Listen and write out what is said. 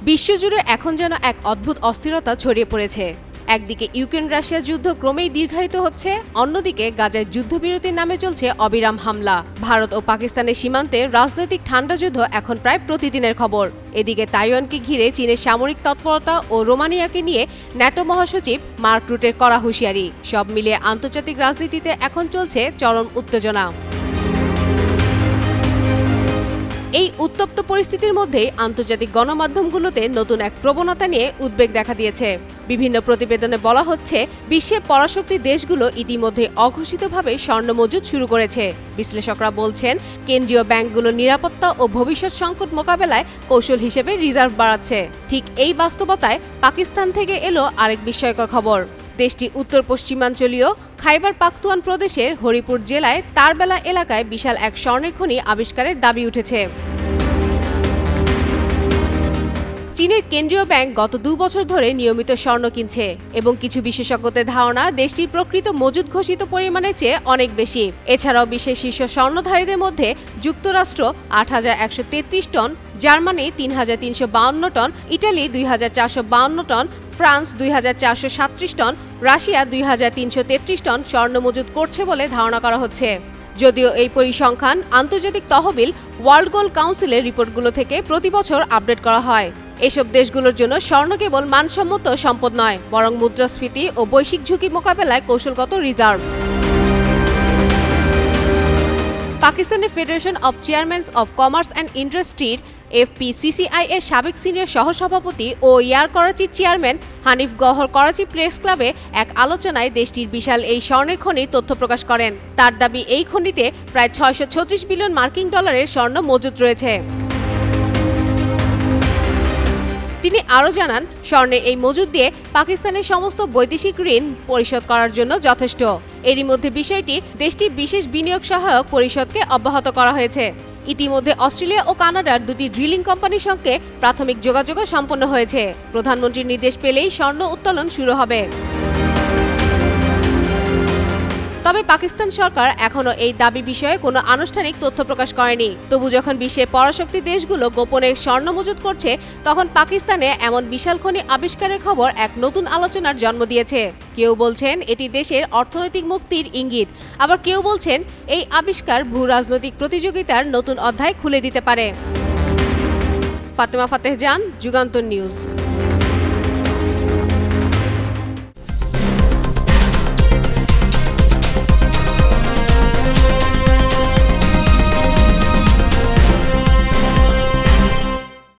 বিশ্বজুড়ে এখন যেন এক অদ্ভুত অস্থিরতা ছড়িয়ে পড়েছে। একদিকে ইউক্রেন রাশিয়া যুদ্ধ ক্রমেই দীর্ঘায়িত হচ্ছে, অন্যদিকে গাজায় যুদ্ধবিরতির নামে চলছে অবিরাম হামলা। ভারত ও পাকিস্তানের সীমান্তে রাজনৈতিক ঠান্ডা যুদ্ধ এখন প্রায় প্রতিদিনের খবর। এদিকে তাইওয়ানকে ঘিরে চীনের সামরিক তৎপরতা ও রোমানিয়াকে নিয়ে ন্যাটো মহাসচিব মার্ক রুটের কড়া হুঁশিয়ারি। সব মিলিয়ে আন্তর্জাতিক রাজনীতিতে এখন চলছে চরম উত্তেজনা। এই উত্তপ্ত পরিস্থিতির মধ্যেই আন্তর্জাতিক গণমাধ্যমগুলোতে নতুন এক প্রবণতা নিয়ে উদ্বেগ দেখা দিয়েছে। বিভিন্ন প্রতিবেদনে বলা হচ্ছে, বিশ্বের পরাশক্তি দেশগুলো ইতিমধ্যে অঘোষিতভাবে স্বর্ণ মজুত শুরু করেছে। বিশ্লেষকরা বলছেন, কেন্দ্রীয় ব্যাংকগুলো নিরাপত্তা ও ভবিষ্যৎ সংকট মোকাবেলায় কৌশল হিসেবে রিজার্ভ বাড়াচ্ছে। ঠিক এই বাস্তবতায় পাকিস্তান থেকে এলো আরেক বিস্ময়কর খবর। দেশটির উত্তর পশ্চিমাঞ্চলীয় খাইবার পাখতুয়ান প্রদেশের হরিপুর জেলায় তারবেলা এলাকায় বিশাল এক স্বর্ণের খনি আবিষ্কারের দাবি উঠেছে। চীনের কেন্দ্রীয় ব্যাংক গত 2 বছর ধরে নিয়মিত স্বর্ণ কিনছে এবং কিছু বিশেষজ্ঞদের ধারণা দেশটির প্রকৃত মজুদ ঘোষিত পরিমাণের চেয়ে অনেক বেশি। এছাড়াও বিশ্বের শীর্ষ স্বর্ণধারীদের মধ্যে যুক্তরাষ্ট্র ৮,১৩৩ টন, জার্মানি ৩,৩৫২ টন, ইটালি ২,৪৫২ টন, ফ্রান্স ২,৪৩৭ টন, রাশিয়া ২,৩৩৩ টন স্বর্ণ মজুদ করছে বলে ধারণা করা হচ্ছে। যদিও এই পরিসংখ্যান আন্তর্জাতিক তহবিল ওয়ার্ল্ড গোল্ড কাউন্সিলের রিপোর্টগুলো থেকে প্রতি বছর আপডেট করা হয়। এসব দেশগুলোর জন্য স্বর্ণ কেবল মানসম্মত সম্পদ নয়, বরং মুদ্রাস্ফীতি ও বৈশ্বিক ঝুঁকি মোকাবেলায় কৌশলগত রিজার্ভ। পাকিস্তানের federation of chairmen's of commerce and ইন্ডাস্ট্রির FPCCI এর সাবেক সিনিয়র সহসভাপতি ও এয়ার করাচির চেয়ারম্যান হানিফ গওহর করাচি প্রেস ক্লাবে এক আলোচনায় দেশটির বিশাল এই স্বর্ণের খনির তথ্য প্রকাশ করেন। তার দাবি, এই খনিতে প্রায় 636 বিলিয়ন মার্কিন ডলারের স্বর্ণ মজুত রয়েছে। তিনি আরও জানান, স্বর্ণের এই মজুদ দিয়ে পাকিস্তানের সমস্ত বৈদেশিক ঋণ পরিশোধ করার জন্য যথেষ্ট। এরই মধ্যে বিষয়টি দেশটির বিশেষ বিনিয়োগ সহায়ক পরিষদকে অব্যাহত করা হয়েছে। ইতিমধ্যে অস্ট্রেলিয়া ও কানাডার 2টি ড্রিলিং কোম্পানির সঙ্গে প্রাথমিক যোগাযোগও সম্পন্ন হয়েছে। প্রধানমন্ত্রীর নির্দেশ পেলেই স্বর্ণ উত্তোলন শুরু হবে। তবে পাকিস্তান সরকার এখনো এই দাবি বিষয়ে কোনো আনুষ্ঠানিক তথ্য প্রকাশ করেনি। তবু যখন বিশ্বের পরাশক্তি দেশগুলো গোপনে স্বর্ণ মজুত করছে, তখন পাকিস্তানে এমন বিশাল খনি আবিষ্কারের খবর এক নতুন আলোচনার জন্ম দিয়েছে। কেউ বলছেন এটি দেশের অর্থনৈতিক মুক্তির ইঙ্গিত, আবার কেউ বলছেন এই আবিষ্কার ভূ রাজনৈতিক প্রতিযোগিতার নতুন অধ্যায় খুলে দিতে পারে। ফাতেমা ফাতেহ জান, যুগান্তর নিউজ।